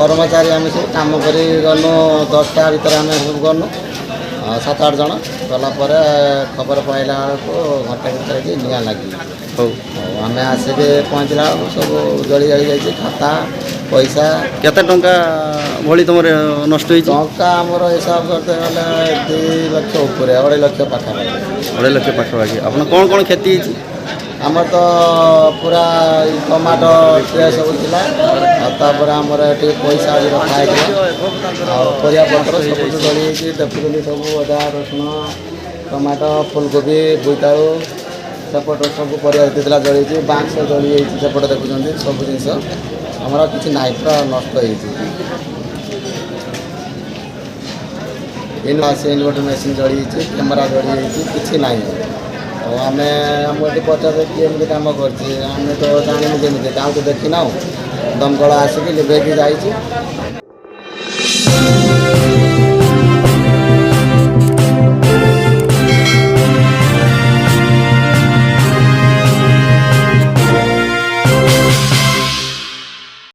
कर्मचारी आम सब कम कर गलु 10टा भर आम सब गलु 7-8 जन गलापर खबर पाइला घंटे भर कि निआ लगी हो आम आसिक पहुँचला सब जली जली जाइए खाता पैसा केते टंका भली तुम नष्ट होई टंका आमर हिसाब करते गले 2 लाख ऊपर 2.5 लाख पाखापाखि 2.5 लाख पाखापाखि आप कौन कौन क्षति आमर तो पूरा टमाटो ट्रे सब थिला तापर आमर ये पैसा भी रखा है परिया पत्र सब जली देखुली सब अदा रसुण टमाटो फुलकोबी बोईतालु सेपट सब परिया जली बाँस जली सेपट देखुं सब जिनस आमर किसी ना पूरा नष्ट इनवर्टर मेसीन जली कैमेरा जली किसी ना आम ये पचार किए कम कर तो जानू केमी क्या तो देखी ना दमकल आसिक लिभेक जाइए